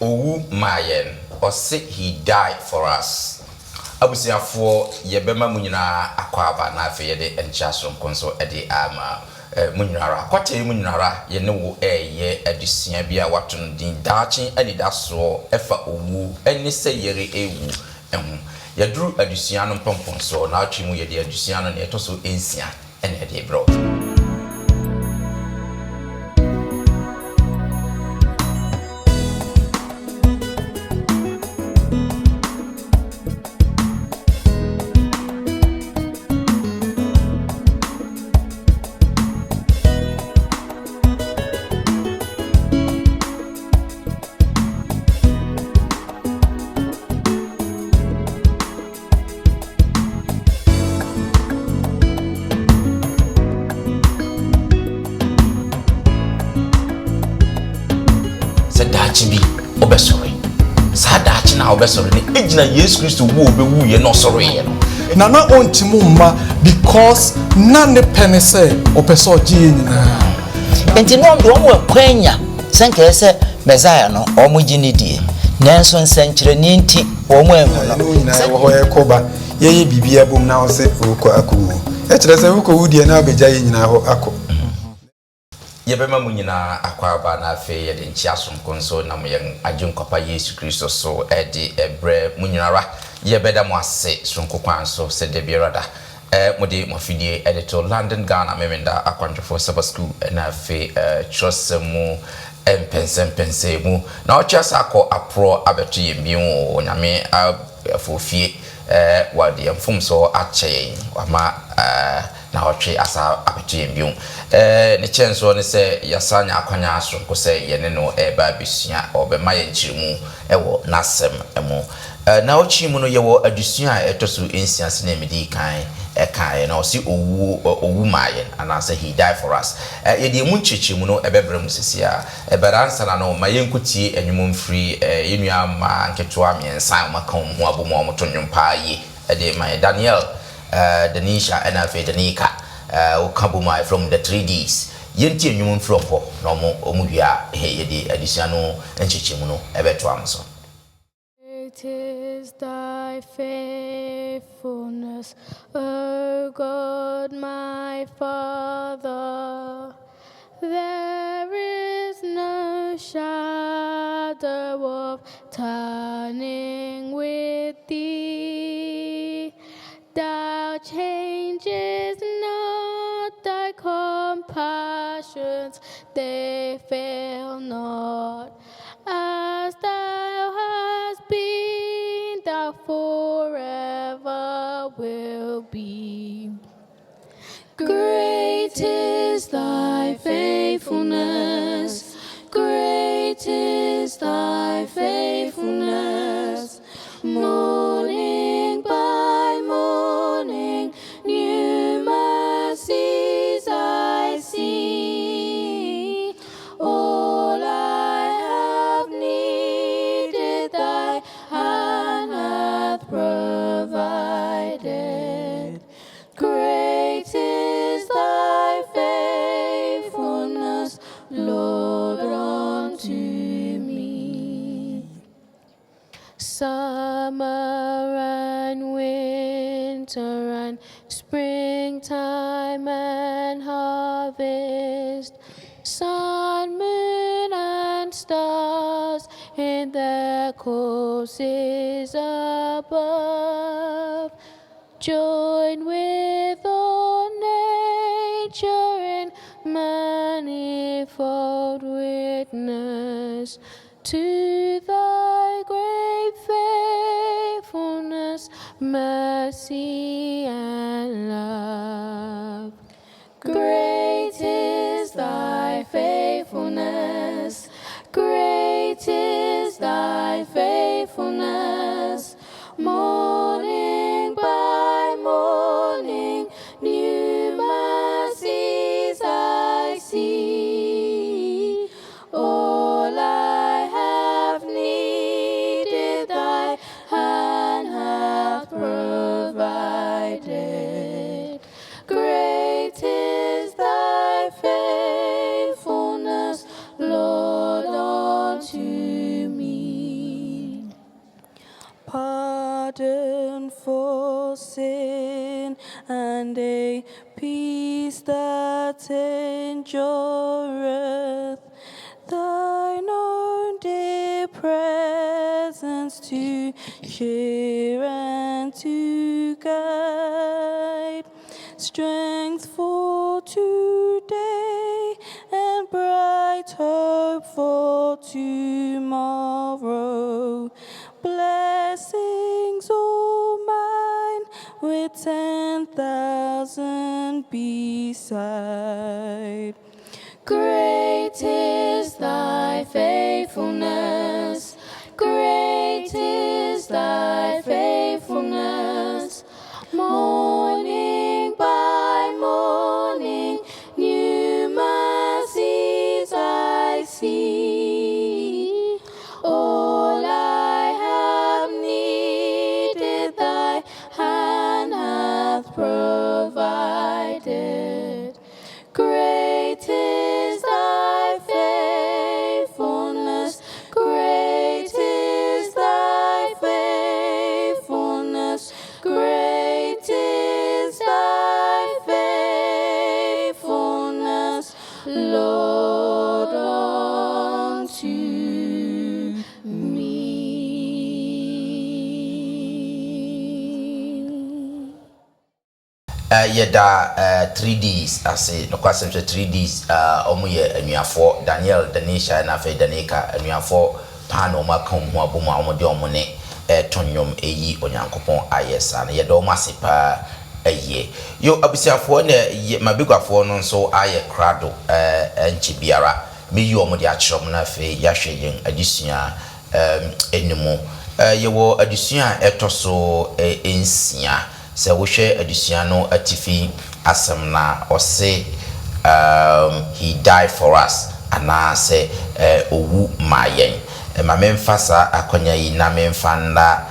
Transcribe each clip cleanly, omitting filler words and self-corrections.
owu mayen or say he died for us. Abusiafo yebema mu nyina akwaba na afi ye de enchaso nkonso ede ama munyara kwate munyara ye ne wo eye adusia bia waton din daachi anidaso efa owu eni se yere ewu ehu yaduru adusia no pompon so na atwi mu ye de adusia no ne etoso ensia ene ede bro. Bi obesori sada achi na obesori ni ejina Yesu Kristo wo obewu ye no sori ye no na ontimu mma because na ne pene se opeso ogie nyina enti no ndo mo akwanya senka ese Messiah no omo gini die nanso nsankyere ni nti omo emu no nyina wo ho ekoba ye bibia bom na wo se okọ akọ e kire se wo ko wudie na obegya ye nyina ho akọ yebema mu nyina akwaba na afi ye de nchiaso nkonso na mo yen ajunkapa Yesu Kristo so edi ebre mu nyinara yebeda mo ase sonkokwan so se de bierada mo de mo fidie editor London Ghana memenda akwantofo Sabbath school na afi trosemu empense mu na ochiasa akọ apro abeto yembi wo nyame afofie wade mfum so ache ama na otwe asa abeto yembi ne chenso ne se yasanya akwanya aso ko se yene no eba bisia obema ye nchirimu ewo nasem emu na ochi mu no yewo adusua etoso ensiase na emedi kan kan na osi owu mayen and say he died for us ye de mu nchichimu no ebebre mu sesia eberansa na no mayenkutie enwum free yenua ma nketoa miensa maka mu abomu omotonwumpa yi de my Daniel Denisha and Alfred Danika Ukabuma from the 3Ds. Yenti enwum from ho na omuhia ye de adusua no nchichimu no ebeto amso. It is thy faithfulness, O God, my Father. There is no shadow of turning with thee. Thou changes not, thy compassions, they fail not. As thou hast been, thou forever will be. Great is thy faithfulness, great is thy faithfulness. Morning by morning, new mercies I see. All I have needed, thy hand hath provided. Great is thy faithfulness, Lord, unto me. Summer and winter and springtime and harvest, sun, moon, and stars in their courses above, join with all nature in manifold witness to thy great faithfulness, mercy, and love. Great is thy faithfulness, great is thy faithfulness. Morning by morning, new mercies I see. All I have needed, thy hand hath provided. Great is thy faithfulness, Lord, unto me. pardon for sin and a peace that endureth. Thine own dear presence to cheer and to guide, strength for today and bright hope for tomorrow. Blessings all mine with 10,000 beside. Great is thy faithfulness, great is thy faithfulness. Morning by morning, new mercies I see. All I have needed, thy hand hath provided. Great is thy faithfulness, great is thy faithfulness, great is thy faithfulness, Lord, unto me. Yeda 3Ds ase no kwasem 3Ds omo ye anuafo Daniel Danisha na fe Danika anuafo pano makom ho abomu omo de omo ne tonyom eyi onyankopon ayesa na yeda omo asepa eye yo abisiafo na mabigwafo no nso aye krado enchi biara meyi omo de achrom na fe yahwe yen adisua enimu yewo adisua etoso ensia se wo hwe adusua no atifi asem na ose he died for us ana se owu mayen ma memfasa akonya yi na memfanda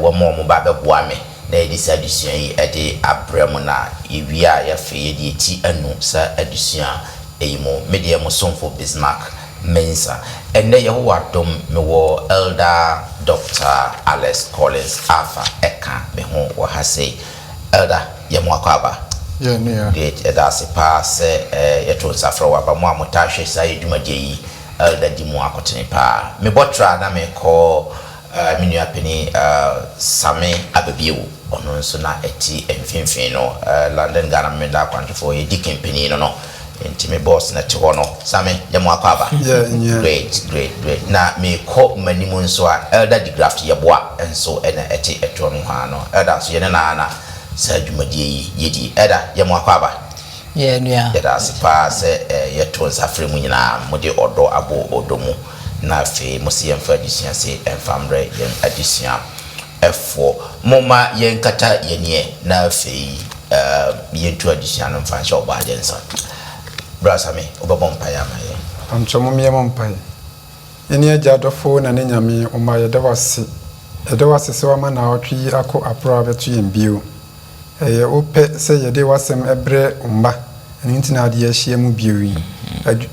wo mo ba beboa me na edisa adusua yi ede abremu na ewia ya fe yedi eti anu sa adusua eyimo media mo somfo Bismarck Mensa ene yeho wadom mewo elder Dr. Alex Collins Alpha Eka me ho wo ha say elder ye mo akwaba Yeah, near. great edase pass yeto safra wa ba mo amotahwe sai dwumadie yi elder di mo akotene pa me botra na me ko minua peni Same Abebiewu ono nso na eti emfinfin no London Ghana me da kwantfo ye di company no intime boss na te hono Same ye mo akwaba Yeah. great na me ko manimu nso a elder di graft ye boa enso ena eti eto no ha no elder so ye na sa dwumadie yi yedi elder ye mo akwaba Yeah, nua. yeda sipa se yeto nsafre mu nyina mode odo abo odomu na fe musi yemfa adisua se emfamre yen adisua efo moma yen kata yenie na fe yentu adisua no mfa sha oba ajensa brasa me obabom pa ya ma ye amchomo miyemo mpai eni agya dofo na ne nyame o ma yedawase se wa ma na otwi akọ apro abetu yembio ope se yede wasem ebre umba enti na ade ahia mu biowi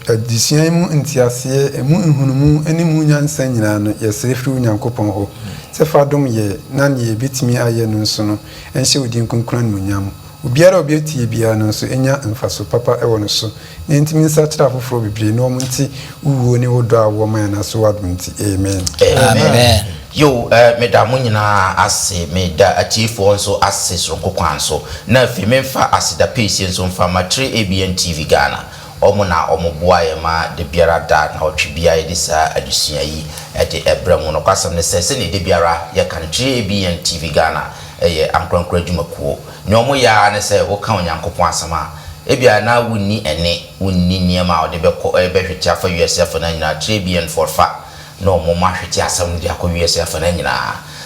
adisua mu ntiase emu nhunumu eni mu nyansa nyina no yesere firi nyankopon ho se fadom ye na ne bitimi aye no nso no enhye odi nkonkran no nyam obiara obieti bia no nso enya mfaso papa ewo no so ntimi nsa tira foforo bibre no omunti uwo ne wodo awo man na so wadunti amen Amen. yo medamu nyina ase meda atifo nso ase sonko kwanso na fi memfa asida pesi nso mfa matre ABN TV Ghana omo na omo boa ye ma de biara da na otwebia ye disa adusua yi de ebremu no kwasam ne sese ne de biara ye kan tre ABN TV Ghana ye ankronkro adwumakuo ne omo ya ne se wo kan onyankopon asama ebia na wunni ene wunni niema de beko behweti afa USF na nyina tre ABN forfa no mo mahweti asam de akọ USF na nyina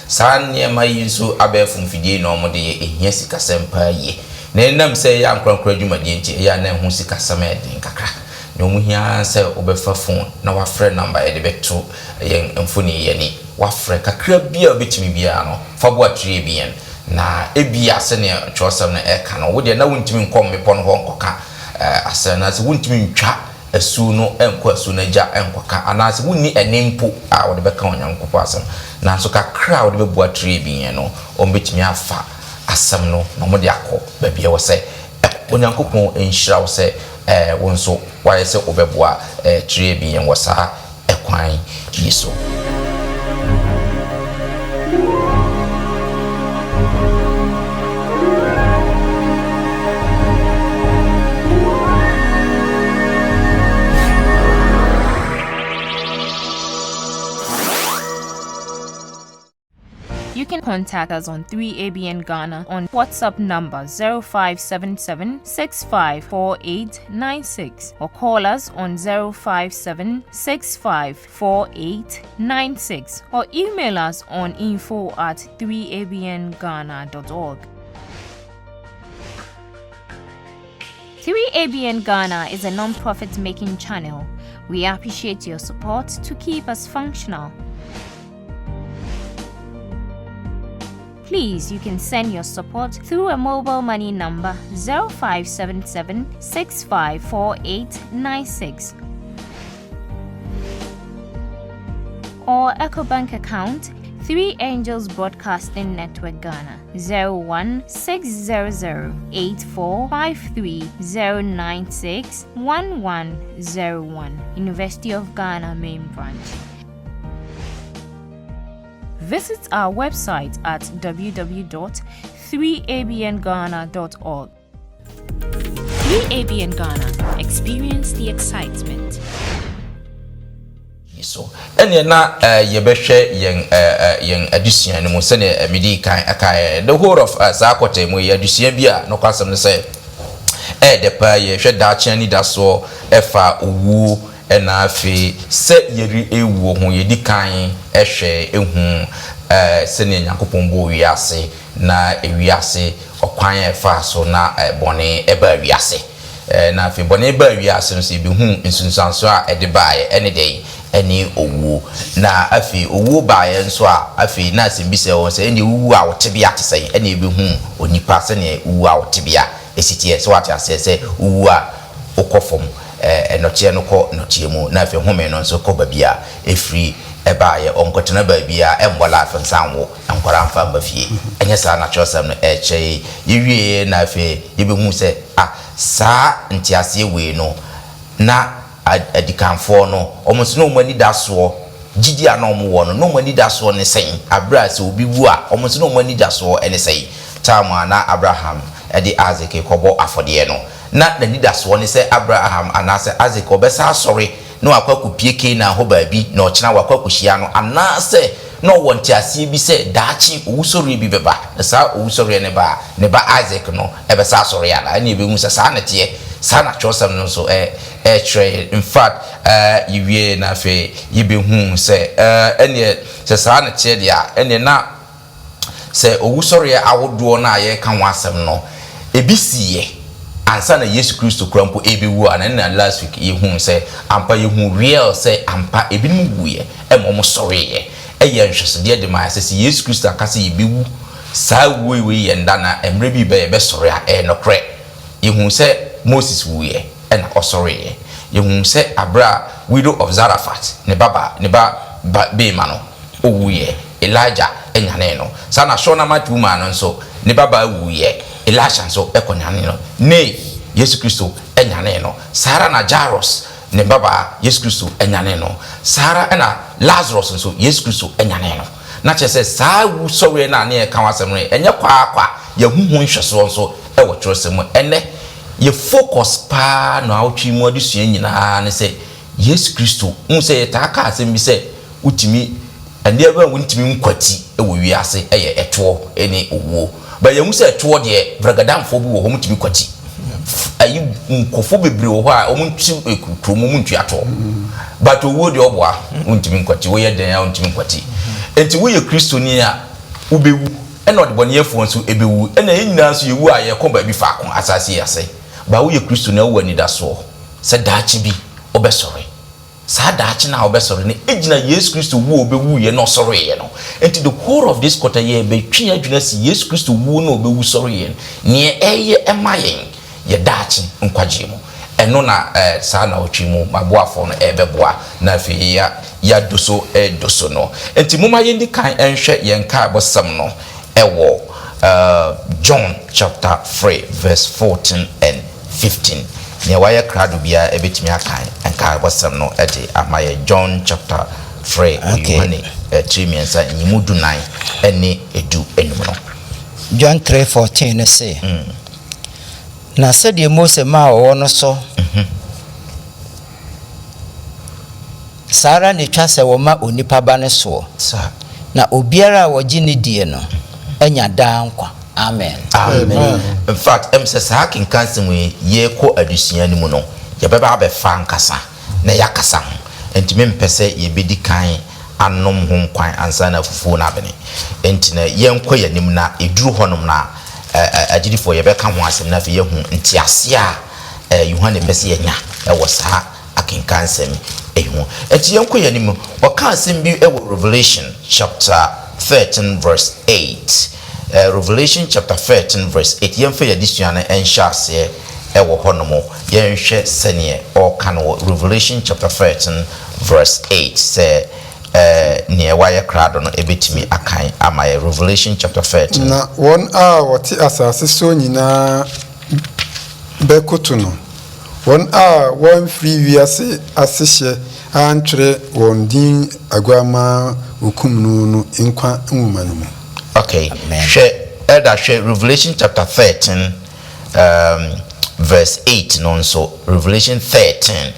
san niema yi nso abefum fidie no mo de ehia sika sempa ye na nam se ya ankronkro adwumadie nti ya na hu sika sama edin kakra no mu hia se obefa phone na wafre number e de beto yen mfoni ye ni wafre kakra bia obetimi bia no fa bo atre ABN na ebia se ne twosam na eka no wo de na wontimi nkom mepo no ho nkoka asana se wontimi ntwa asu no enko asu na gya enkoka anase wonni enempo a wode beka onyankopɔ asem nanso kakra wode bebu atre bi no ombetimi afa asem no no mo de akɔ ba bia wo se onyankopɔ enhyira wo se wonso waye se obeboa tre bi yen wo saa ekwan yiso. You can contact us on 3ABN Ghana on WhatsApp number 0577-654896 or call us on 057-654896 or email us on info@3abnghana.org. 3ABN Ghana is a non-profit making channel. We appreciate your support to keep us functional. Please, you can send your support through a mobile money number 0577-654896 or EcoBank account 3 Angels Broadcasting Network Ghana 01600-8453096-1101 University of Ghana Main Branch. Visit our website at www.3abnghana.org. 3ABN Ghana. Experience the excitement. So ene na yebehwe yen adusian no mo se ne medi kan aka the whole of Zakote mo adusian bia no kwasem ne se de pa ye hwe da chian ni da so efa owu ena afi se yeri ewu ho yedi kan ehwe ehu se ne Nyankopon bo wiase na ewiase okwan efa so na bone eba wiase na afi bone eba wiase so bi hu nsunsanso a ede baaye ene dey eni owu na afi owu baaye nso a afi na asimbise won se eni owu a wotebia tesai eni bi hu onipa se ne owu a wotebia esitie so wate ase se owu a okofom enotie no ko notie mu na afi home no nso ko babia efri ebaaye onkotena babia embola afansanwo ankwara amfa mbafie enye sa na chosam no eche yiwie na afi yibehu se sa ntiase we no na adikanfo no omonso no mani daso gidi ana omwo no mani daso ne sen abra se obi wu a omonso no mani daso ene sei tama na Abraham edi Isaac kobo afode no na ni daso ne se Abraham anase Isaac obesa sorry no akwaku pieke na ho baabi na ochina wakwaku hia no anase no wonti ase bi se daachi owusori bi beba sa owusori ne ba Isaac no ebesa sorry ala na ebehu se sa na tie sa na chosam no so in fact yiwie na fe yibehu se ene se sa na tie dia ene na se owusori awodo na ye kan wasem no ebisiye ansa na Yesu Kristo krampo ebewu ana na last week yehu se ampa yehu real se ampa ebinim wuye emom sorry ye eye nhwese de ma se Yesu Kristo akase yebewu sa we yenda na emre bi be sorry a nokre yehu se Moses wuye ena osori ye yehu se Abra widow of Zarephath ne ba be mano owuye Elijah enyane no sana shona matu ma no nso ne baba wuye Elisha nso ekonyane no ne Yesu Kristo enyane no Sara na Jairus ne baba Yesu Kristo enyane no Sara na Lazarus nso Yesu Kristo enyane no na chese saa wu sorry na ne ka wasem no enye kwa ye huhu nhweso nso e wo trosem ene ye focus pa no awtwi mu adusua nyina ne se Yesu Kristo unse ta ka asem bi se utimi ande aba wuntimi nkwati e wo wiase eye eto ene owo ba ye musa eto de vragadamfo bi wo ho mutimi kwati ayi nkofo bebre wo ho a omuntu ekromo muntu ato but owo de oboa wuntimi nkwati wo ye den ya wuntimi nkwati enti wo ye Kristo ni a ubewu ena odeboneyefo nso ebewu ena enyina nso yewu a ye ko ba bi fa ko asase yase ba wo ye Kristo na wo anidaso se daachi bi obesore sa daachi na obesore ne ejina Yesu Kristo wo obewu ye no sore ye no enti the core of this quarter year be twi adwuna si Yesu Kristo wo na obewu sore ye ne eye emayen ye daachi nkwaje mu ɛno na saa na otwi mu maboafo no ɛbɛboa na afei ya doso doso no enti moma yendi kan enhwɛ yenka bosam no ɛwɔ John chapter 3 verse 14 and 15 ne waya krado bia ebetimi akan enka bosam no ɛde amaye John chapter 3 Yohane 3 miensa nyimudu 9 ɛne edu enum no John 3:14 ne say na sɛdeɛ Mose ma ɔwɔ no so Sara ne twa sɛ wɔma onipa ba ne so na obiara a wɔgye ne die no anya daa nkwa amen in fact say saa kenkan sɛm ye kɔ adusua ne mu no yɛbɛba abɛfa nkasa na yakasa ho enti mempɛ sɛ yɛbɛdi kan anom ho nkwan ansa na fufuo na bene enti na yɛnkɔ yɛnim na eduru hɔnom na agidifo yɛbɛka ho asɛm na fe yɛhu ntiase a Yohane pɛsɛ yɛnya ɛwɔ saa akenkan sɛm ehu enti yɛnkɔ yɛnim ɔka asɛm bi ɛwɔ Revelation chapter 13 verse 8 Revelation chapter 13 verse 8 yɛmfa yɛdesua no ɛnhyɛ aseɛ ɛwɔ hɔnom yɛnhwɛ sɛneɛ ɔka no Revelation chapter 13 verse 8 sɛ ne waya krado no ebetimi akan amaye Revelation chapter 13 na won a wɔte asase so nyinaa bɛkoto no won a won free wiase asehye antwere won din agwama okum no nkwa nwoma no mu okay hwɛ Revelation chapter 13 verse 8 no so Revelation 13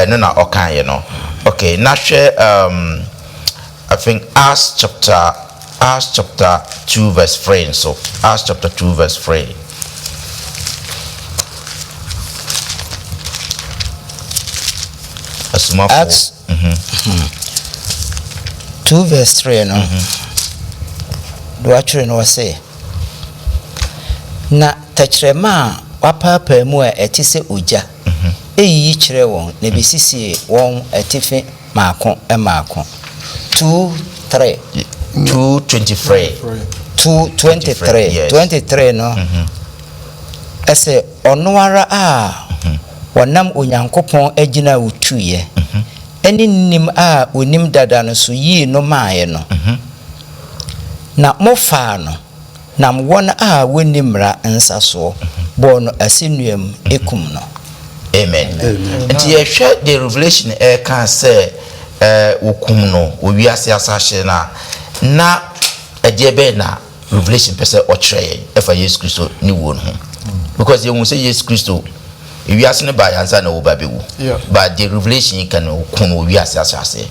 no na okan ye no okay na hwɛ I think Acts chapter 2 verse 3 so Acts chapter 2 verse 3 Acts 2 verse 3 no do actually no say na tachrema wapapa mu a etise oja eyi kyerɛ wɔn na besisi wɔn atife maako 2:23 no ɛsɛ ɔnoara a wɔnam onyankopɔn agina utuye ɛne nim a onim dada no so yi no maaye no na mofa no nam wɔn a wɔnimra nsaso bɔ no asinuam ekum no amen nti yɛhwɛ the Revelation can say wokum no owiase asahye na ɛde be na Revelation pese ɔkyerɛ ɛfa Yesu Kristo ni wo no because you say Yesu Kristo owiase ne ba yansa na wo ba bewu but the Revelation can wokum owiase asahye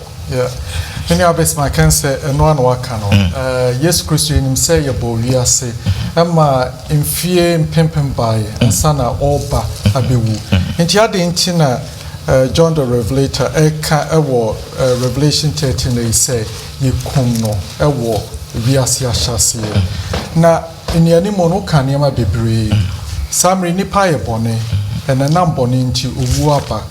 Many abes my can say no one wakano Yesu Kristo enim say ye bo wiase ama mfie mpempem bae nsana oba abewu nti ade nti na John the Revelator eka ewo Revelation 13 they say ye kum no ewo wiase ahyase na eniani mo no kan niam bebre samre nipa ye bone enanam bone nti owu aba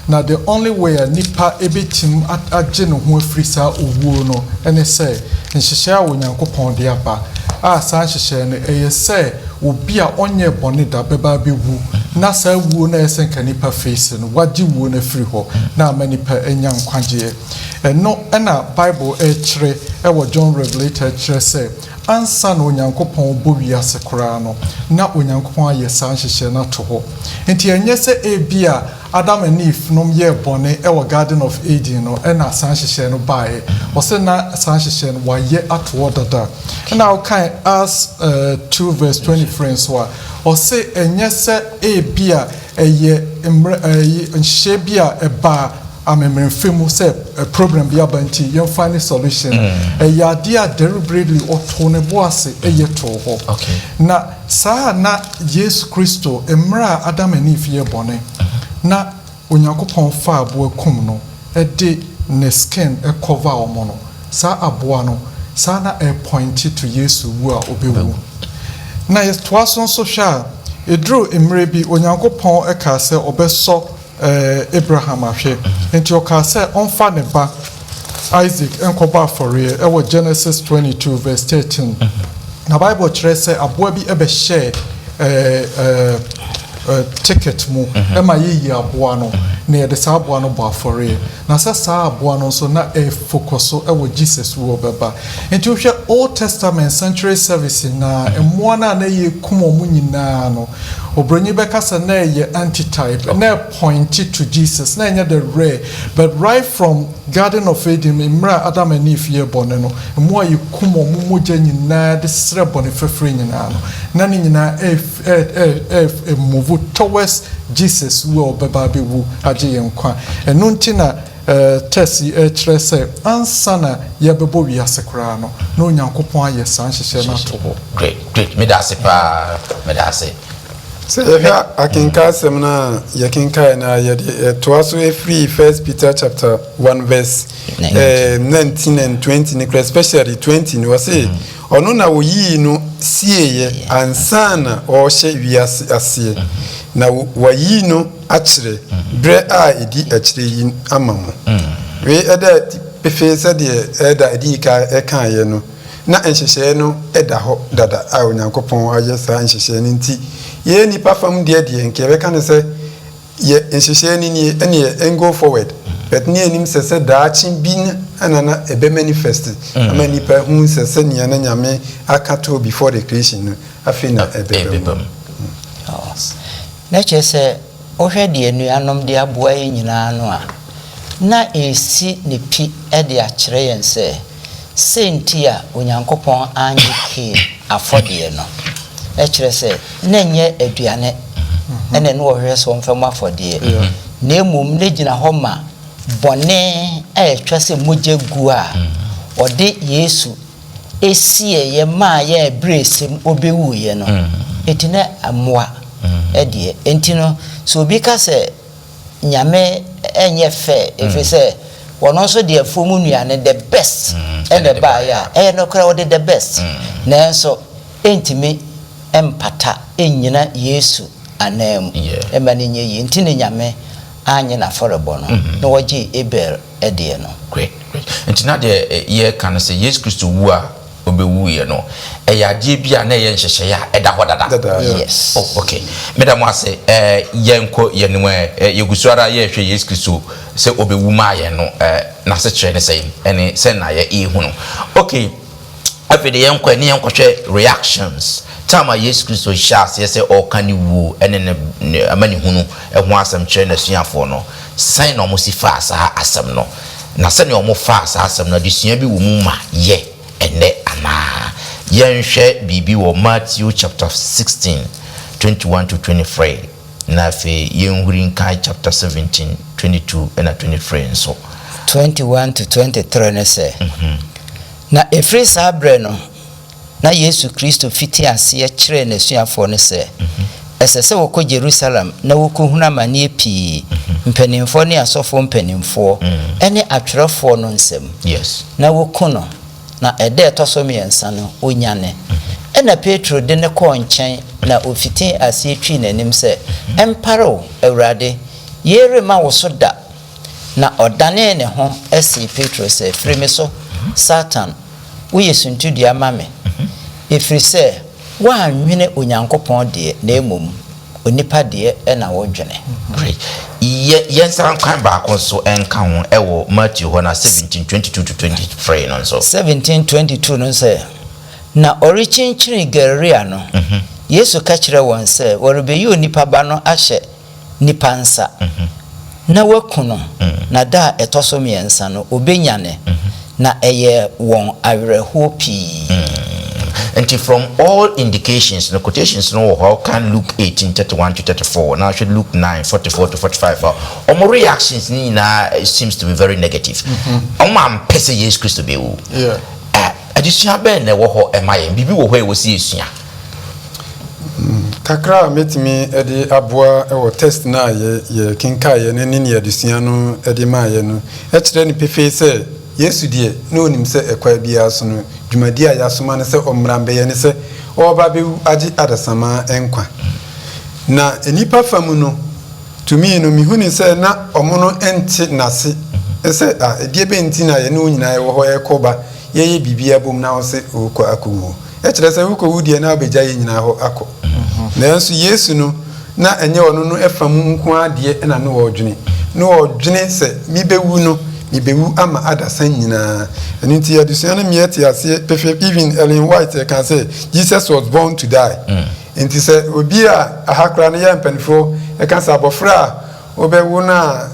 na the only way a nipa ebetim agye no ho afiri saa owuo no ene sɛ nhyehyɛ a Onyankopɔn de aba a saa nhyehyɛ no ɛyɛ sɛ obi a onye bɔne da bɛba bewu na saa wuo na ɛsɛ nka nipa face no wagye wuo na afiri hɔ na ama nipa enya nkwagye ɛno ɛna Bible ɛkyerɛ ɛwɔ John Revelator kyerɛ sɛ ansa na Onyankopɔn bɔ wiase koraa no na Onyankopɔn ayɛ saa nhyehyɛ na to hɔ nti ɛnyɛ sɛ ebia Adam and Eve nom ye bone ewa Garden of Eden no ena saa nhyehyɛ no bae ɔsɛ na saa nhyehyɛ no wayɛ ato dada na ɔkan as 2 verse 23 so a ɔsɛ ɛnyɛ sɛ ebia ɛyɛ nhyehyɛ bia ɛba amemrefemu say a problem bi abanti yɛn find solution ɛyɛ ade a deliberately ɔto ne boase ɛyɛ to hɔ na saa na Yesu Kristo emra Adam and Eve ye bone na Onyankopɔn fa aboa kum no ɛde ne skin cover omo no saa aboa no saa na point to Yesu wu a obewu na yɛtoa so nso hwɛ a eduru emre bi Onyankopɔn ɛka sɛ ɔbɛsɔ Abraham ahwɛ nti ɔka sɛ ɔmfa ne ba Isaac enkoba afɔre ɛwɔ Genesis 22 verse 13 na Bible kyerɛ sɛ aboa bi ɛbɛhyɛ ticket mu ema ye aboa no na ye de sa aboa no bo afore na sa aboa no so na focus e wo Jesus wo beba enti ohwe Old Testament century service na emo na ye kumo mu nyina no obronyi beka sa na ye antitype na point to Jesus na nya the rare but right from Garden of Eden imra Adam and Eve ye bone no emo ye kumo mu mogya nyina de sre bone fefre nyina no na ni nyina move towards Jesus will beba be wu age yenkwa eno ntina tesi kire say ansana ye bebo wi asekra no na onyankopon aye san hyehyɛ na to great me da se pa me da se so akinka semna yakinka na ye to aso free 1 Peter chapter 1 verse 19 and 20 especially 20 no say ono na wo yi no sieye ansana o hye wi ase na wo yi no akire bre a edi akire yi amamo we eda pefe se de eda edi ka ekan ye no na enhyehyɛ no eda ho dada a onyankopɔn aye sa enhyehyɛ no nti ye nipa fam de nke be kan se ye enhyehyɛ ni ene go forward but ni enim se daachi bi na ebe manifest ama nipa hu se ni na nyame akato before the creation no afi na ebe na chese ohwe de anuanom de aboa ye nyina no a na esi ne pi e de akire yen se senti a onyankopon anyike afode no e kire se na nye aduane ene no ohwe so mfam afode na emum ne gina ho ma bone etwa se mogya gu a ode Yesu esie ye ma ye bresem obewu ye no etina amoa edie entino so obi ka se nyame enye fe efe se wono so de afomu nuane the best and the buyer no kra wode the best na so entimi empata enyina Yesu anam emane nye yi ntine nyame anye na forebo no na wogi ebel edie no great ntina de ye kan se Yesu Kristo wu a obewu ye no eyade bia na ye nhyehyɛ ya eda ho dada yes okay madam ase yenko yenwe yegusuara ye hwɛ Yesu Kristo se obewu ma ye no na se kyerɛ ne sɛ ene se na ye ihu no okay afide yenko ne yenko hwɛ reactions tama Yesu Kristo hyas ye se okani wu ene ne amani hunu ho asɛm kyerɛ na suafo no sign no mo si fa asa asɛm no na se ne o mo fa asa asɛm no de sua bi wo mu ma ye ene ana yenhwe bibi wo Matthew chapter 16 21 to 23 na fe yenhuri nkai chapter 17 22 and 23 so 21 to 23 ne se na efri sabre no na Yesu Kristo fiti ase e kire na suafo ne se esese woko Jerusalem na woko huna mane pi mpanimfo ne asofo mpanimfo ene atwerefo no nsem yes na woko no na ede toso miensa no onyane ena Petro de ne ko nchen na ofiti ase twi nanim se emparo awurade yere ma wo so da na odane ne ho esi Petro se freme so Satan wo yesuntu dia mame efri se wa anwene onyankopon de na emom onipa de na wo dwene great yensan kan ba kon so enka ho ewo Matthew ho na 17:22 to 23 no so 17:22 no se na orichinchiri Galilea no Yesu ka kire won se worebeyi onipa ba no ahye nipa nsa na wakuno na da etoso miensa no obenyane na eye won awerɛho pii and from all indications the quotations no how can Luke 18:31 to 34 now should Luke 9:44 to 45 our reactions ni na seems to be very negative am pese Yesu Kristo be wo adisua ben na wo ho emaye bibi wo ho e wo si esua kakra metimi edi aboa ewo test na ye kinka ye ne ni adisua no edi ma ye no e kire ni pefe se Yesu die na onim se ekwa bia so no dwumadi a yasoma ne se omrambe ye ne se oba be agi adasama enkwa na enipa famu no tumi no mihuni se na omono enti nase se edie be enti na ye ne onyina ye wo ho ekoba ye bibia bom na wo se okwa akowo e kire se wo ko wudie na obegya ye nyina ho akọ na nso Yesu no na enye ono no efam nko ade na no odwene no odwene se mi bewu no mi bewu ama adasan nyina enti adusua no mieti ase perfect even Ellen White can say Jesus was born to die enti se obi a ahakra no ya mpanifo e kan say abofra obewu na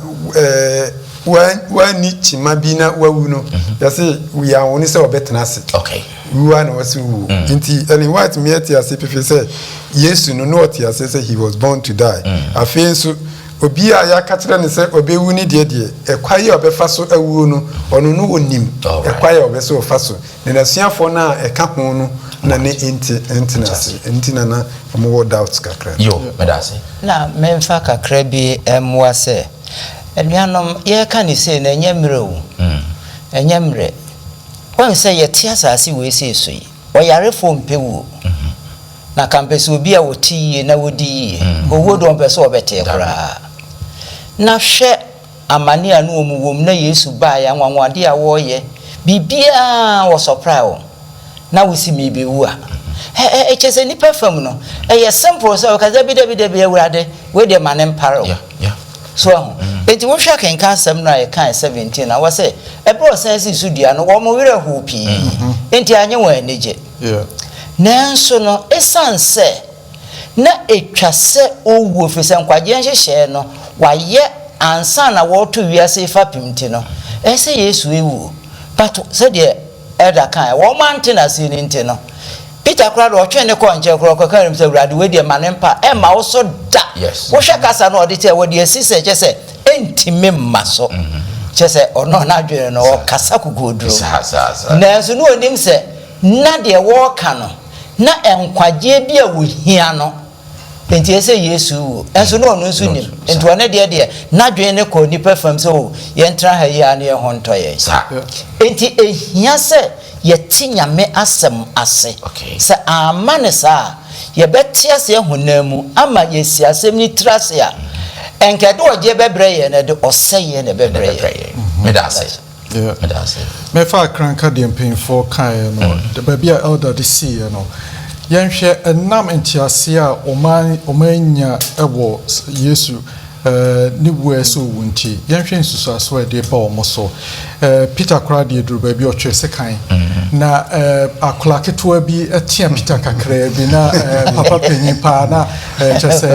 when chima bi na wawu no ya say we are only say obetenase okay we are no wasi wu enti Ellen White mieti ase perfect say Yesu no no oti ase say he was born to die afei so obi a ya katra ne se obewu ni de ekwaye obefa so awu no ono no onim ekwaye obeso ofa so ne nasuafo na eka ho no na ne entina na mo doubts kakra yo medase na memfa kakra bi emwa se enuanom ye ka ni se na enyemre o enyemre won se ye tia asase we se so yi oyarefo mpewu na kampeso obi a woti na wodi owo do mpeso obete kra na hwe amane anu omuwom na Yesu ba ya nwanwade a wo ye bibia wo surprise na wo si mi bewu a chese ni perfume no ye simple so kaza bi de awurade we de manem paro so enti wo hwa kenka asem na ye kan 17 na wo se ebro sense sudia no wo mo were hopi enti anye wo anije nanso no esanse na etwase owu ofise nkwaje nhyehyɛ no waye ansa na woto wiase fapimti no ese Yesu ewu but se de elder kan wo mantena si ni nti no Peter krado otwe ne ko nche kro kan se urade we de manempa e ma wo so da wo hwe kasa no ode te wo de asise che se entime maso che se ono na adwene no o kasa kugodro nanso no onim se na de wo ka no na enkwaje bia wo hia no enti ese Yesu enso no ono nso nim enti one de na dwen ne ko ni perfume so ye ntra ha ya na ye honto ye enti ehia se ye tinyame asem ase se amane sa ye betia se honamu ama ye si asem ni trase a enke do oje bebre ye na de oseye na bebre ye medase me fa kranka de mpinfo kan no de babia elder de see no yenhwe enam entiase a omanya ewo Yesu ni bueso wunti yenhwe nsusu aso e de ba omoso Peter krade duru ba bi otwe sekan na akola keto bi etia Peter kakra bi na papa penyin pa na chese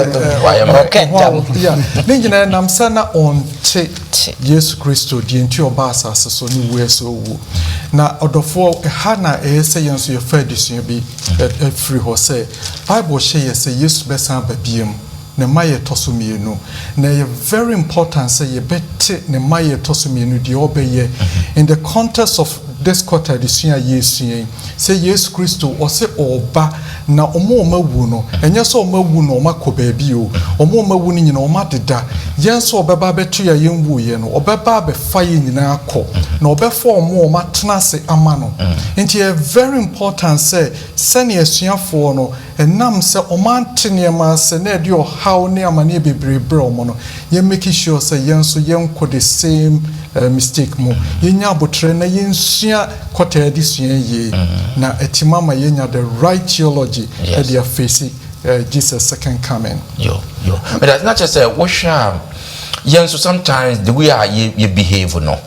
ya ninjina namsa na onte Yesu Kristo di enti oba asase so ni bueso wu na odofo ha na ese yenso ye fa disun bi free ho say Bible share say Yesu besan ba biem ne maye tosumienu na ye very important say ye bete ne maye tosumienu di obeye in the context of this quarter this year Yesu say Yesu Kristo o say oba na omo mawu no enye so mawu no makoba bi o omo mawu ni nyina o madeda yenso obeba betu ya yenwu ye no obeba be fa ye nyina akọ na obefo omo matena se ama no enti e very important say sene asuafo no enam se omantene ma se na de o how ne amane bebrebe omo no ye make sure say yenso yenko the same mistake mo yenya abotre na yensua kwata edisua ye na etimama yenya the right theology that they are facing Jesus second coming but that's not just a worship yenso sometimes the way you behave no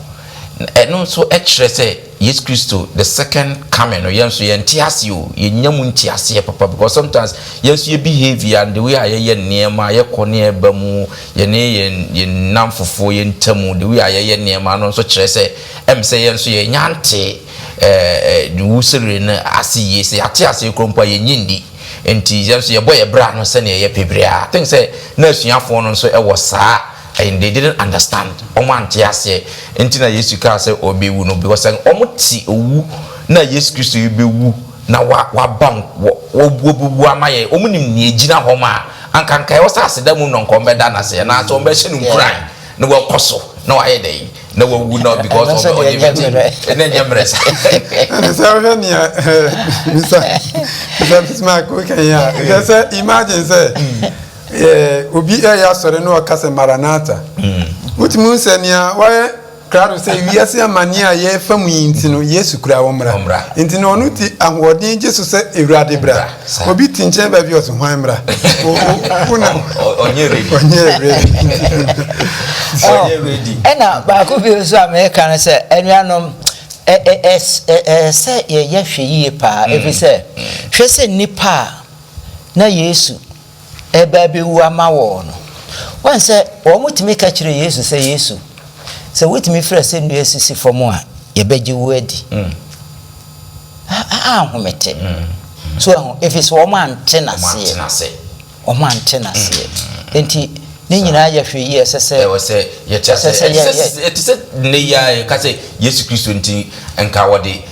and also extra say yes Christo the second coming or yenso yentias you yenyamu ntiase papa because sometimes yenso your behavior and the way aye niema ye kone ba mu ye ne ye namfofo ye ntamu the way aye niema no so kire say say yenso ye nyante wusere na asi ye say atiase krompa ye nyindi enti yenso ye boy bra no se ne ye pebrea think say na asuafo no so e wo saa and they didn't understand omantiase entina Yesu ka say obewu no because omuti owu na Yesu Kristo obewu na wa bam wo amaye omunim ne ejina homa ankanka e wasase da mu no nkombeda na se na so mbe hye no kuran na wo koso na wa yedai na wo wu no because of the nyamresa so when ya Mr. Mark okay ya say imagine say obi ya sore no kase maranata mutimu nsania waye crowd say wiase amani a ye famu yinti no Yesu kura womra nti no onu ti ahwodin Jesus say ewurade bra obi tinche ba bi oso hwan mra onye ready ena ba ko bi so America no say enuanom say ye hwe yie pa every say hwe say nipa na Yesu eba bi wu amawo no wan say o mutimi ka kire Yesu say Yesu say wutimi frɛ say nu Yesu for mo a ye beji wu adi homete so if it's o man tenase enti ne nyina ya hwe yi sese we say ye chase it is ne ya ka say Yesu Kristo nti enka wode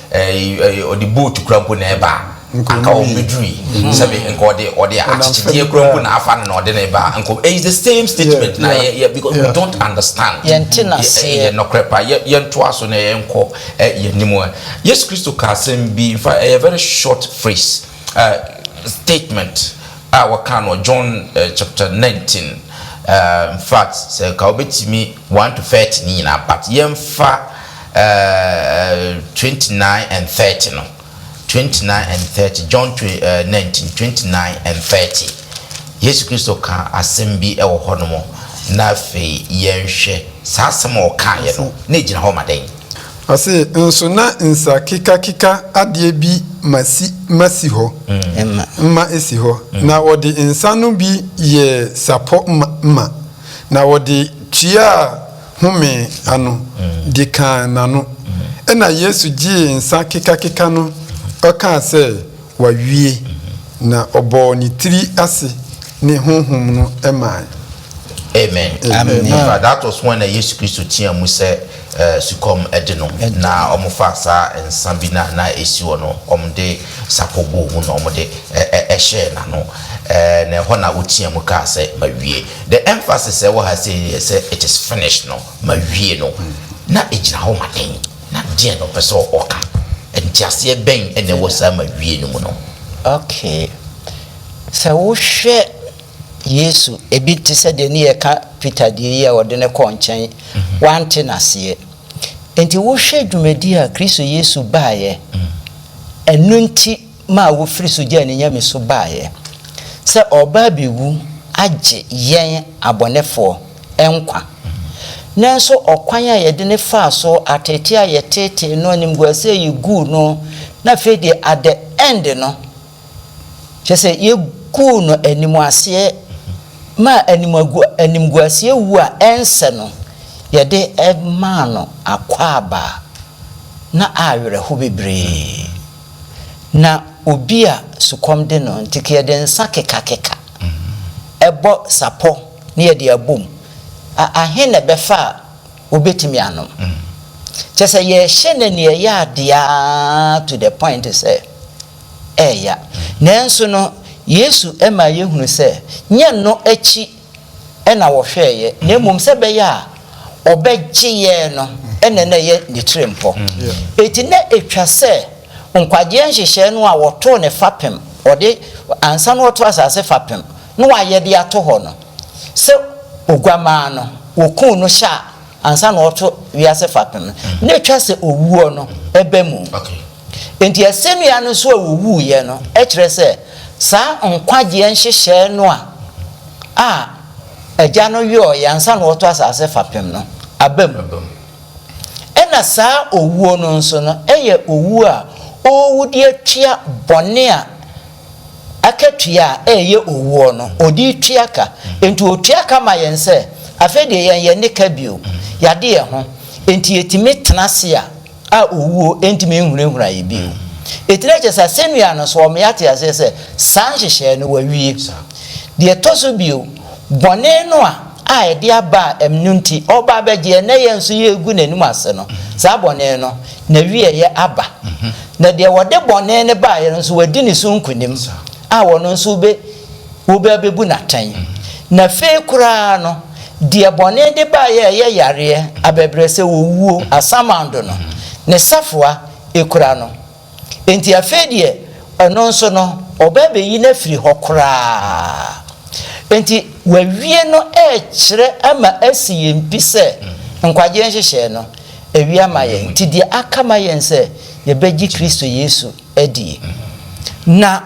odi boat krampo na eba anka o medui sabe enka ode achide krampo na afa na ode na eba anka is the same statement na because we don't understand ye no krepa ye ntoa so na ye enko ye nimu Yesu Kristo ka sem bi in fact a very short phrase statement our canon John chapter 19 in fact say ka obetimi 1 to 30 ni na but yemfa 29 and 30 no 29 and 30 John 19 29 and 30 Yesu Kristo ka asembi e wo honomo na fe yenhwe sa asem o ka ye no na gina ho maden ase nso na nsa kika ade bi masi ho ma esi ho na wodi nsa no bi ye sapo ma na wodi tua home ano dikan nano ena Yesu ji nsa kika no oka se wawie na obo ni tiri ase ne honhom no ema amen that was when Yesu Kristo tia mu se sukom edeno na omofa sa ensambi na esi wono omde sapobo mu no omde ehye na no na ho na wotia mu ka se mawie the emphasis we ha say it is finished no mawie no na ejina ho maden na die no pese oka entiase ben ene wo sa mawie no mu no okay so wo hwe Yesu ebi ti se de ne ka Peter de ye wode ne ko nchen wante nase enti wo hwe dwumadi a Kristo Yesu baaye enunti ma wo firi so gya ne nyame so baaye se oba bewu age yen abonefo enkwa nanso okwan a ye de ne fa so atete a ye tete no nimguase ye gu no na fe de at the end no chese ye gu no animuase ma animguase wu a ense no ye de ma no akwaba na awere ho bebre na obi a sukom de no ntike ye de nsa keka ebo sapo ne ye de abom ahene befa obetimi anom chese ye hye ne ye ya dia to the point say eya nanso no Yesu ema yehunu se nye no achi ena wo hweye na emom se be ya obegye no ene na ye ne trempo eti na etwa se nkwaje nhyehyɛ no a woto ne fapem ode ansa no woto asase fapem no waye de ato ho no se ogwama no wokun no hya ansa no woto wiase fapem na etwa se owuo no ebe mu enti asemia no so owu ye no e kire se sa nkwaje nhyehyɛ no a agya no yo yansa no woto asase fapem no abam ena sa owuo no nso no eye owu a owudi atua bone a akatua eye owuo no odi tua ka enti otua ka ma yense afede ye ne ka bio yade ye ho enti etimi tenase a owuo enti me nhurehura ye bio etire chesa senua no so me yate ase se san hyehye no wawie de toso bio bone no a ede aba emnunti oba beje na ye nso ye egu nanim ase no sa bone no na wie ye aba na de wode bone ne ba ye nso wadi ni so nkunim a wono nso be wo be bebu natan na fe kura no de bone de ba ye yare abebre se wo wuo asamando no ne safoa ekura no enti afedie eno nso no obabe yi na firi hokura enti wawie no e kire ama asi yempi se nkwaje nhyehyɛ no ewia ma yen ti de aka ma yen se ye beji Kristo Yesu edi na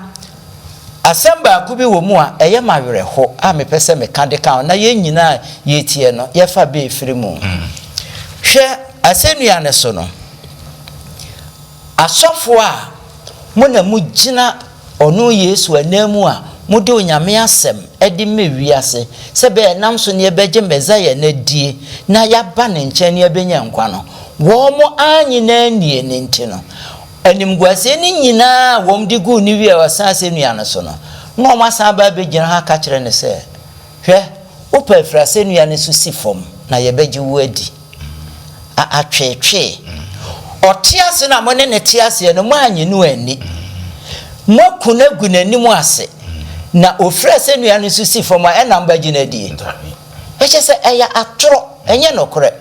asamba ku bi wo mu a eye ma were ho a me pese me ka de ka na ye nyina ye tie no ye fa be efiri mu hwe asenua ne so no asofo a mo na mu gina ono Yesu anamu a mo de onyame asem edi mewiase se be nam so ne beje mezaye na die na ya ba ne nche ne benya nkwa no wo mo anyi na nie ne ntino anim gwase ni nyina wom di gu ni wi wasase nua no so no no masa ba be gina ha ka kire ne se hwe opa frase nua ne so si fom na ye beji wo adi atwetwe otiase na mo ne tiase no mo anyi no ani mo kuna gu nanim ase na ofrase nua ne so si fom a na mba gina di eche se eya atoro enye nokore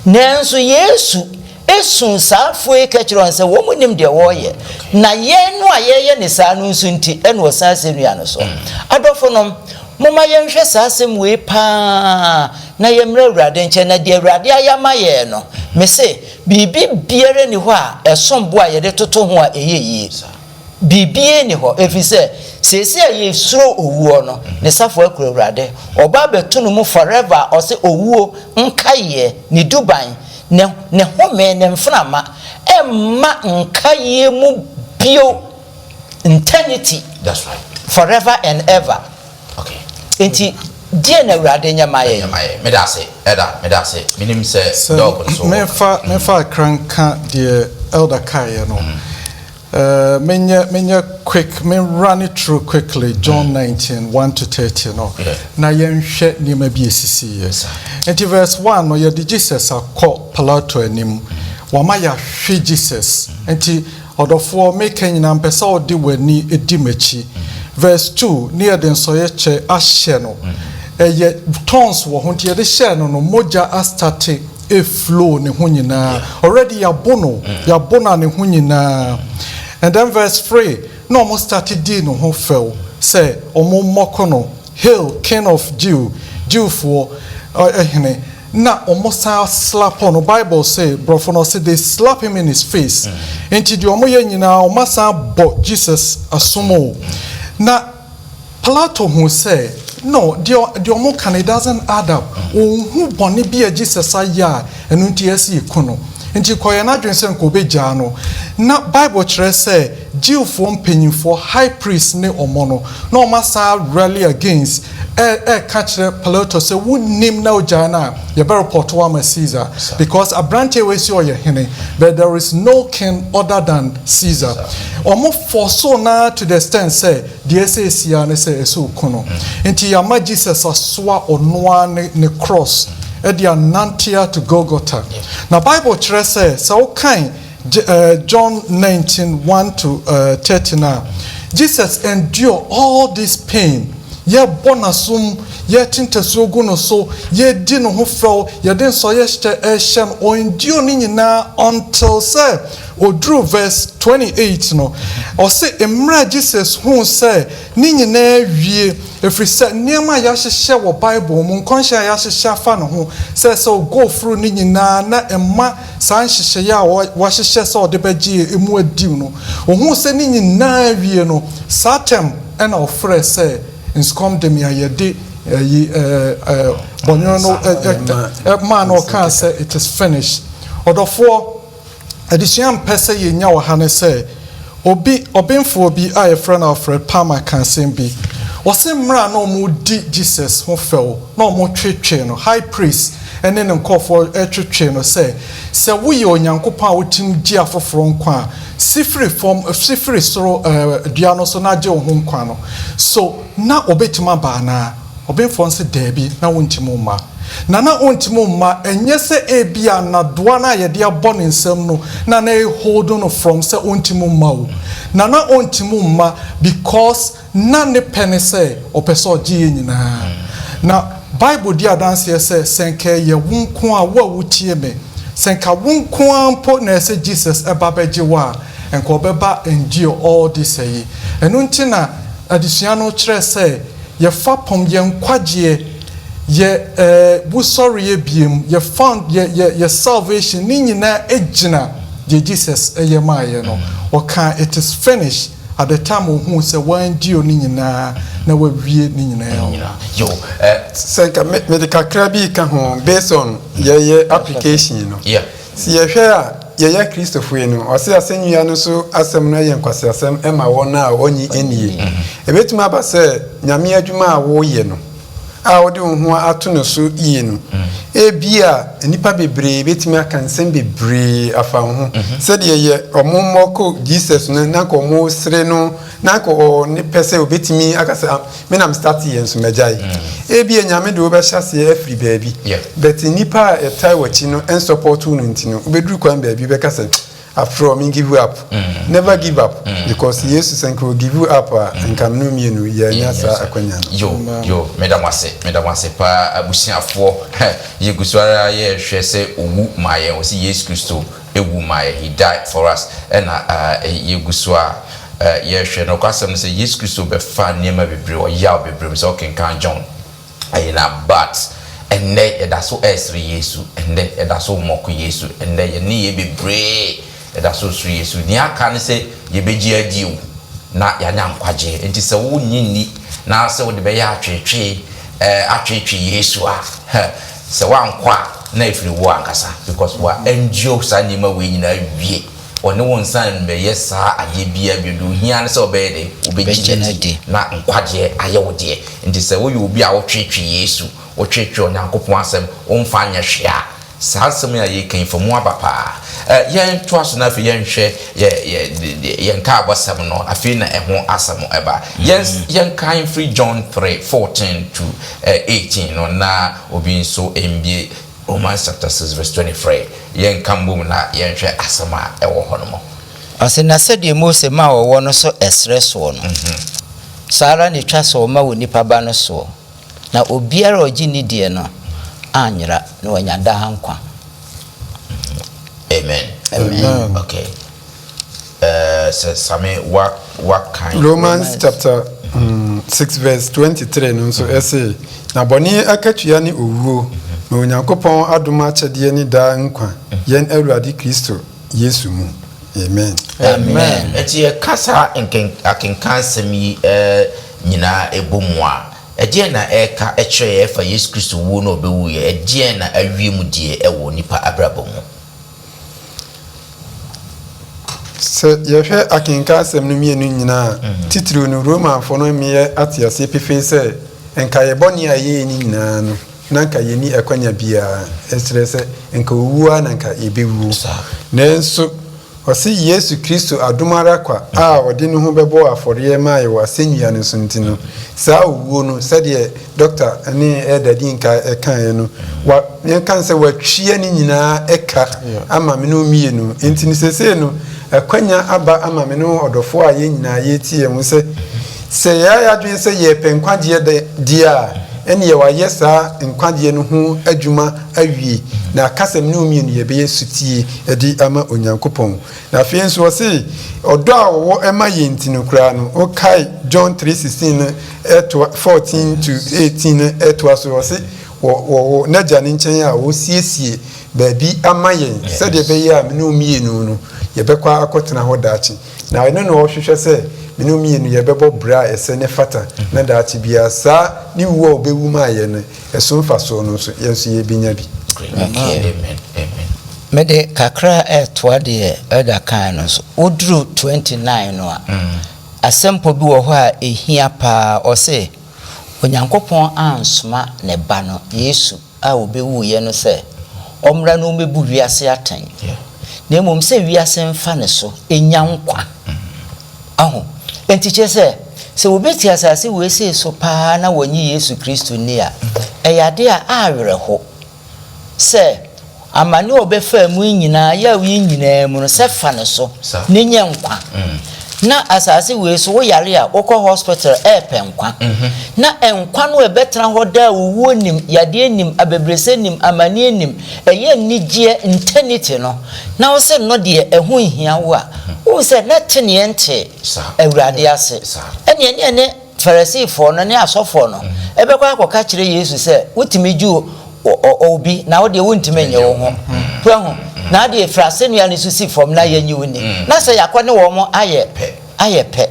nanso Yesu esun saafo e ka kire on se wo munim de wo ye na ye no a ye ne saa no nso nti ene wo saa se nua no so adofo no moma ye nhwe saa sem we pa na ye mra awurade nche na de awurade ayama ye no me se bibi biere ni ho a esombo a ye de toto ho a eyeye bibie ni ho efise sese ye suro owuo no ne safo akura awurade oba betunu mu forever o se owuo nkaye ni duban ne home ne mframa emma nkaye mu bio eternity. That's right. Forever and ever. Okay. Enti die na awurade nyamaye me da se minim se dog so me fa kranka the elder kai no menya quick me run it through quickly John 19 1 to 30 no na yenhwe ni ma bi esisi yes enti verse 1 no ye Jesus akọ Pilato anim wa ma ya hwe Jesus enti odofo make nyina mpesa odi wani edi machi verse 2 near den so ye che ahye no eye tons wo ho tie de hye no no moja astate e flow ne ho nyina already ya bono ne ho nyina. And then verse 3, no more started din no ho fell. Say, omo mokono, hail, king of Jew for na almost slap on the Bible say, brofono say they slap him in his face. Enti di omo ye nyina omasa bo Jesus asumo. Na Plato who say, no, the omo can it doesn't add up. Who boni be Jesus aya and unti esi kono. Nti koye na dwen se nkobe gya no na Bible kire say Jew for mpanyimfo high priest ne omono na omasa rally against ka kire Pilato say wunim na ogya na ye be report wa ma Caesar because a branch we see oye hene but there is no king other than Caesar. Omo forso na to the extent say the SAC na say eso kono nti ya ma Jesus asoa onoa ne cross edia nantia to Golgotha. Now Bible kire say so kind John 19 1 to 39 Jesus endure all this pain ye bonasum ye tintesogu no so ye di no ho frau ye den so ye hye o endure ni nyina until say odru verse 28 no o say emra Jesus who say ni nyina wie efri say niam ya hye wo Bible mu nkonsha ya hye fa no ho say so go through ni nyina na emma san hye ya wo hye so de bagie emu adi no o hu say ni nyina wie no satem and of fresh say in scum de me ayede bonyono man or can say it is finished odofo addition pese ye nya wo hane say obi obemfo obi a friend of Fred Palmer can say bi wose mra na omo di Jesus ho fel na omo twetwe no high priest ene ne nkofo twetwe no say wo ye onyankopon a wotim di afoforo nkwa sifri soro duano so na je ho nkwa no so na obetima ba na obemfo nse debi na wontimu ma na ontimu ma enye se ebia na doa na ye de abon nsem no na hold on from se ontimu ma o na ontimu ma because na ne pene se opeso gi nyina na Bible dia dance say senke ye wonko a wa wutie me senka wonko ampo na se Jesus eba beji wa enko beba endure all this say enu ntina adisuano kire say ye fapom ye nkwagye ye bu sorry ye biem ye found ye salvation ni nyina ejina de Jesus eyemaye no oka it is finished at the time who say one dio ni nyina na wawie ni nyina yo senka medical krabi ka ho based on ye application no yeah si ye hwe a ye Christopher no o se asenua no so asem no ye nkwase asem e ma wona a onyi enie ebetuma ba se nyame adwuma a wo ye no a wode ho ato no so yie no ebia nipa bebre betimi aka nsem bebre afa ho se de ye omomoko Jesus no na ko mo sre no na ko ni pese obetimi aka se me na start ye nso majai ebia nyame de obehase afri baabi but nipa etai wachi no en support no ntino obeduru kwan baabi be ka se after all, give you up. Never give up. Because Jesus will give you up and come no me no yasa akwanya. Yo, madam wase pa abusia fo. Ye guswara ye hwe se owu maye o si Jesus Christo ewu maye he died for us. And ye guswa ye hwe no kwasem se Jesus Christo be fa niema bebre o ya bebre so kan John. Ayina but and ne da so esri Yesu and ne da so moku Yesu and ne ye ni ye bebre that's so sweet. So near can say ye be GID na yanyam kwaje. And it's a wound ni now so the bear tree Yesu. So one qua na if you want because we are NGOs anima we in a ye or no one son be yes sir and ye be able to do here so bad be na kwaje ayo dear. And it's a way you be our tree Yesu or church on Uncle Possum on fine share. Sansome ya ye kan from wa papa yen to aso na fe yen hwe yen ka abosam no afi na eho asam eba yen kan free John 3:14 to 18 no na obi so mbie Romans chapter 6 verse 23 yen kan bom na yen hwe asama ewo ho no mo asena sede Mose ma wo no so esreso no sara ni twa so ma woni pa ba no so na obiara ogi ni die no anyira no wanyada hankwa. Amen. Okay. So Sami what kind Romans chapter 6 verse 23 no so essay na boni akatua ni owuo na onyankopon adoma chede ni da nkwa yen Awurade Kristo Yesu mu. Amen. Eti kasa akenkan semi nyina ebomwa Eje na eka eche fa Yesu Kristo wo no bewu ye eje na awiemu die ewo nipa abrabo mu se ye hwe akinka asem no mienu nyina titiri no Roma fo no miye atiase pefe se enka ye boni aye ni nyina no na nka ye ni ekwanya bia esere se enka owua na nka ebewu nenso osi Yesu Kristo adumara kwa odi no ho bebo afore ma ye wasenua no suntino sa owuo no sede doctor ani edadi nka ekan no wa ye kan se watwie ni nyina eka ama me no mie no entini sese no ekwanya aba ama me no odofo a ye nyina ye tie mu se ya adwen se ye penkwaje de dia ene ye wa yesa nkwaje no ho adwuma awie na kasem ne omie no ye be yesutie edi ama onyankopon na afie nso wose odo a wo ema ye ntino kra no o kai John 3:16 14 to 18 etwaso wose wo naja ne nchen a wo siesie baabi ama ye se de be ya me ne omie no ye be kwa akotena ho daachi na eno no wo hwehwe se minu mienu ye bebo bra ese ne fata na daachi bia sa ni wo obewu ma ye ne eso mfaso no so yenso ye binya bi. Amen. Mede kakra toa de eda kan no so odru 29 no a asempo bi wo ho a ehia pa o se onyankopon ansoma ne ba no Yesu a obewu ye no se omra no mebu wiase atan na mom se wiase mfa ne so enya nkwa aho entiche se obeti asase we se so pa na wanyi Yesu Kristo ni a eyade a awerho se amane obefa mu nyina ya wi nyina mu no se fa ne so ne nya nkwa na asase we so wo yare a okọ hospital penkwa na enkwa no ebetra ho da wo nim yade nim abebrese nim amane nim eye nigye eternity no na wo se no de eho hia wo a wo se na tene ente Awurade ase ene Pharisee for no ne asofo no ebekwa akoka kire Yesu se wutimi ju obi na wo de wuntime nye wo ho ho na de frase nua ne susi fom na yenyi woni na se yakone wo mo aye pe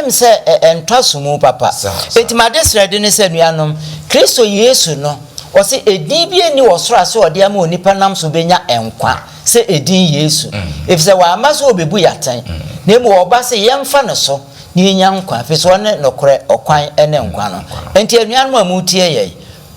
se entwasumu papa etimade srede ne se nuanom Kristo Yesu no o se edin bi eni wo soro ase ode ama onipa nam so benya enkwa se edin Yesu efise wa amaso obebu yatan na emu oba se yemfa ne so ni nya nkwa efise one nokore okwan ene nkwa no enti anuanom amutie ye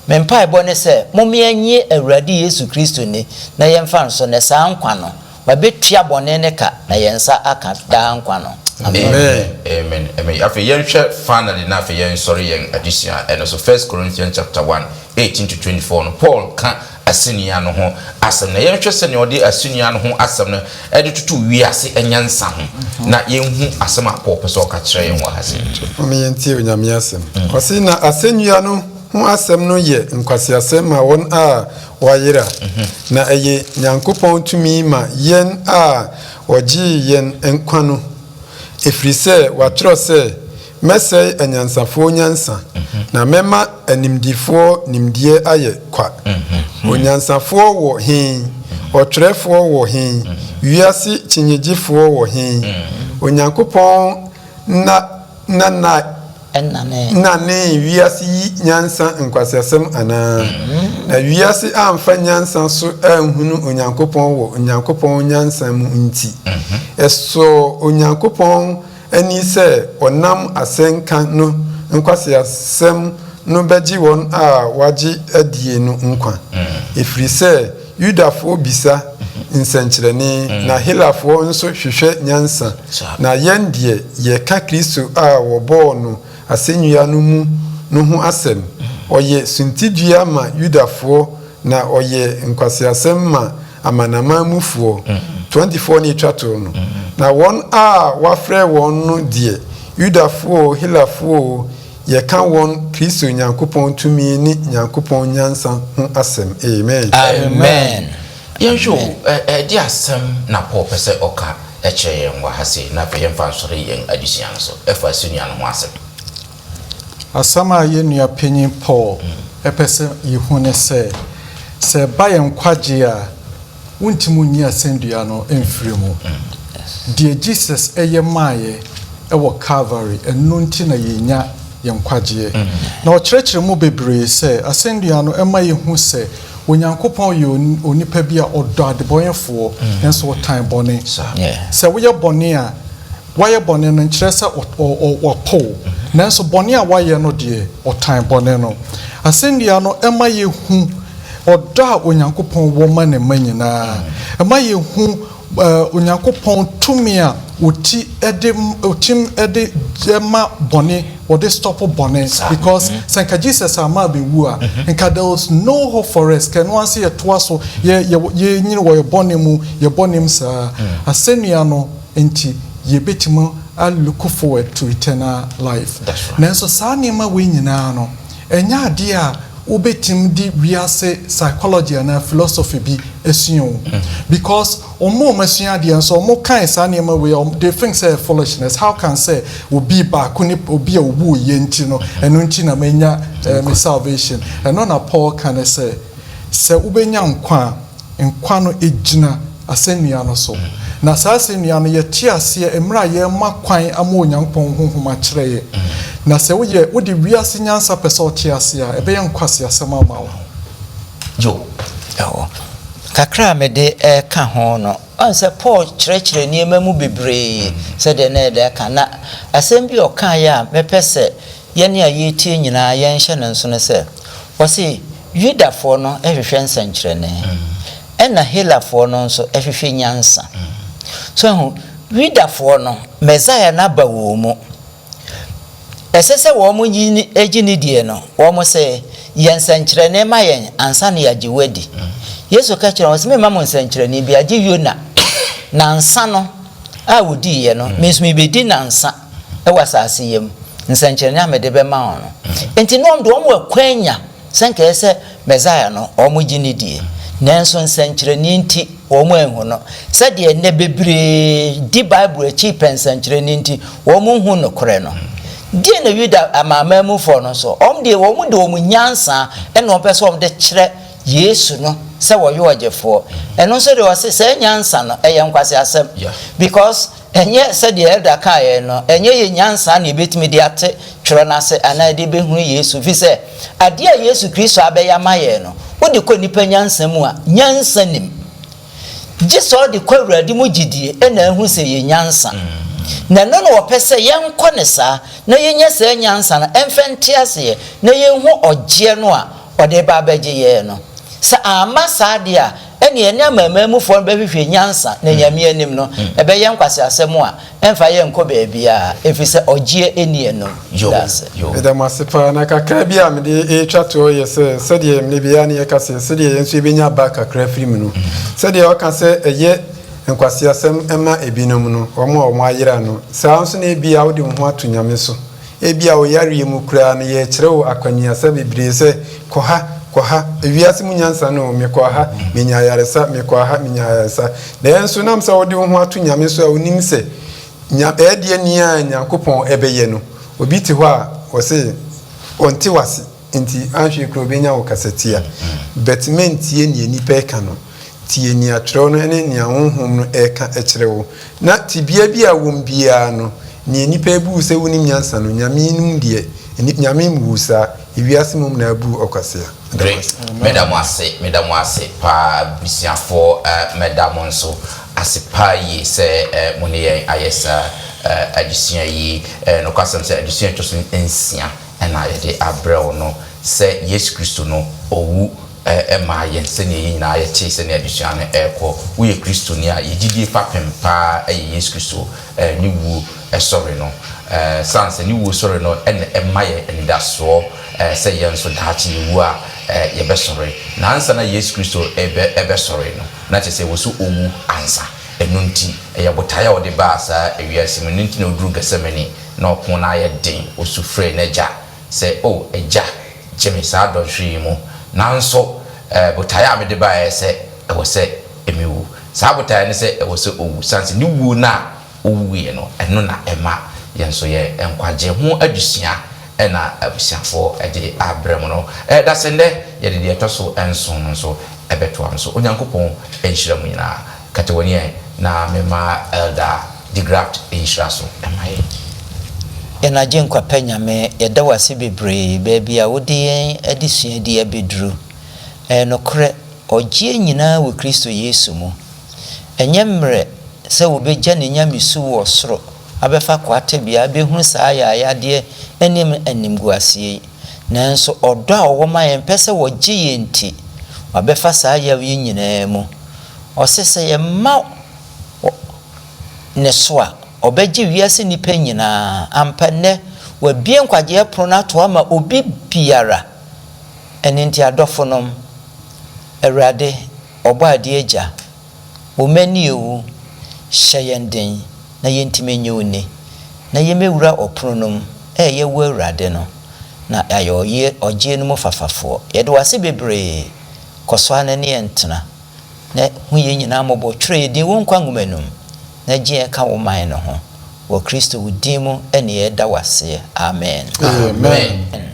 mempa ebo ne se momianye awurade Yesu Kristo ni na yemfa so ne sa nkwa no ba betua bone ne ka na yensa aka da nkwa no. Amen. Afi yenhwe finally na afi yen sorry yen addition and so 1 Corinthians chapter 1 18 to 24 no Paul ka asenia no ho asem na yenhwe se ne odi asenia no ho asem no edi tutu wiase enyansa ho na yenhu asem a Paul pese o ka kire yen wa hase me yentie onyame asem kwase na asenia no ho asem no ye nkwase asem a won a wayira na eye nyankopon tumi ma yen a oji yen enkwa no efrise watro se mesai anyansafo nyansa na mema animdifo nimdie aye kwa onyansafo wo hin otrefo wo hin wiase chinyegifo wo hin onyankopon na wiase nyansa nkwasesem ana na wiase amfa nyansa so anhunu onyankopon nyansa mu nti eso onyankopon ani se onam asenka no nkwasesem no beji won a waji adie no nkwa efiri se yudafo bisa nsenkyerene na helafo nso hwehwe nyansa na yendie ye ka Kristo a wobo no asenua no mu no ho asem oye suntidua ma yudafo na oye nkwasiasem ma amanama mufuo 24 ni twato no na won a wafre won no die yudafo helafo ye kan won Kristo nyankopon tumi ni nyankopon nyansa ho asem amen yensho di asem na Paul pese oka echeyen wa hase na fe yemfa sore yen addition so efa asenia no ho asem asama yenua penyin Paul epese yehune se bayen kwaje a wuntimu nyi asendua no emfiremu die Jesus eyemaye ewo Calvary enunti na yenya yenkwaje na okyerɛkyerɛ mu bebree se asendua no ema yehu se onyankopɔn ye onipa bi a ɔdɔ adebɔyɛfoɔ nso wotan bɔne se woyɛ bɔne a wayɛ bɔne no nkyerɛ sɛ ɔpo nanso bɔne a wayɛ no de ɔtan bɔne no asendua no ema yehu ɔdɔ a onyankopɔn wɔ ma ne ma nyinaa ema yehu onyankopɔn tumi a otim ede jema bɔne or stop bɔne because sanka Jesus ama bewu a nka there was no hope for us can one see to so ye nyine wo bɔne mu ye bɔne m saa asendua no enti ye betimu I look forward to eternal life. Nanso saa nima we nyinaa no enya ade a obetim di wiase psychology and philosophy bi esuo because omo masua ade nso omo kan saa nima we they think say foolishness how can say obi ba kuni obi a obu ye nti no eno nti na menya me salvation eno na Paul can say ubenya nkwa no ejina asennua no so na saa asennua no ye tiase emra ye makwan ama onyankopɔn honhoma kyerɛ ye na se wodi wiase nyansa pɛsɛ tiase a ebe ye nkwase asɛm ama wo yo kakra me de ka ho no on se Paul kyerɛkyerɛ niema mu bebree se de na de ka na asɛm bi ɔka ya mepɛsɛ ye ne a yetie nyinaa ye nhyɛ ne nso ne se wɔse Yudafo no ehwehwɛ nsankyerɛne ena helafo no nso ehwehwɛ nyansa so Yudafo no Messiah na ba wo mu esese wo mu yi ejini die no wo mu se yensankyerɛne ma yen ansa na yaje wadi Yesu ka kyerɛ wo se mema mo nsankyerɛne bi age Yona na ansa no a wodi ye no mesumi bedi na ansa e wasase yem nsankyerɛne amede be ma wo no enti no ndo wo akwanya senka ese Messiah no omo gini die nanso nsankyerɛne nti omo enhu no se de ne bebre di Bible achi pensankyerɛne nti omo hu no kore no die na Yuda amamamu for no so de wo de wo nyansa ena opeso de kire Yesu no se wo yo agefo eno so de wase se nyansa no eye nkwase asem because enye se de elder kai no enye ye nyansa na ebetimi de ate twero na se ana de behunu Yesu fi se ade a Yesu Kristo abeya maye no wo de ko nipa nyansa mu a nyansa nim jiso de ko awurade mu gidie ena ehu se ye nyansa na no no opese yenko ne sa na yenye se nyansa na emfente ase na yenhu ogye no a ode ba baje ye no sa ama sa de a ene ene amamamu fo be hwehwe nyansa na nyame anim no ebe ye nkwase asemu a emfa ye nko ba bia efise ogye enie no das eda masepa na kakra bia me de etwa to ye se de me bia na ye kase se de enso ebenya ba kakra firi mu no se de o ka se eye nkwase asem ema ebinom no omo ayira no saa nso na ebia wo de ho ato nyame so ebia wo yare mu kura na ye kyerɛw akwanya se bebre se koha ewiase mu nyansa no me koha menya yaresa me koha menya yaresa na enso nam se wo de ho ato nyame so a onim se nya ede ni a nyankopɔn ebeye no obi ti hɔ a wo se onti wase nti anhwe kro benya wo kasetia betmentie ni nipa ka no tie ni atro no ne ni ahonhom no eka ekyerewo na tibia bia wom bia no ni nipa bu se wonim nyansa no nyame num de nyame musa ewiase mum na abu okwasea medamo ase pa bisiafo medamo nso asipa yi se moni yen ayesa adusua yi no kwasem se adusua toso ensia na yede abrɛw no se Yesu Kristo no owu ema yen se ne yin na ye che se ne adusua no ekɔ wo ye Kristo ni a yegidie fa pempa Yesu Kristo ni wu sorry no sanse ni wu sorry no ema ye endaso se yen so dachi ni wu a ye be sorry na ansa na Yesu Kristo ebe sorry no na che se wo so owu ansa enunti ye botaya wo de ba sa ewiase mu nunti na oduru gasemani na okon na ye den osufre na ja se oh eja jemi sa do hwi mu nanso botaya me de ba se wo se emiwu sa botaya ne se wo se owu sanse ni wu na owu ye no eno na ema yenso ye enkwaje ho adusua ena abusiafo de abrem no da sende ye de etoso enson nso ebeto am so onyankopon enhyira mu nyina katewoni na mema elder the graft enhyira so emaye ena je nkwa panyame yeda wase bebre baabi a wodi yen adisua di abedru nokre ogye nyina wo Kristo Yesu mu enyemre se wo beja ne nyamisu wo soro abefa kwate bia behunu saa ya de enim guasie nanso odo a wo ma yen pese wo gye yenti abefa saa ya wi nyina mu osese ye ma ne so a obegye wiase nipa nyina ampane wa bie nkwaje prono to ama obi biara enenti adofonom Erade obade agya wo mani ewu hyeyenden na yentime nyone na yemewura opronom ye wo Erade no na ayo ye ogye no mofafafo ye de wase bebre koso anane entena na hu ye nyina mobo twere din wo nkwa ngumanum na gye ka wo man no ho wo Kristo wo din mu ene ye da wase amen amen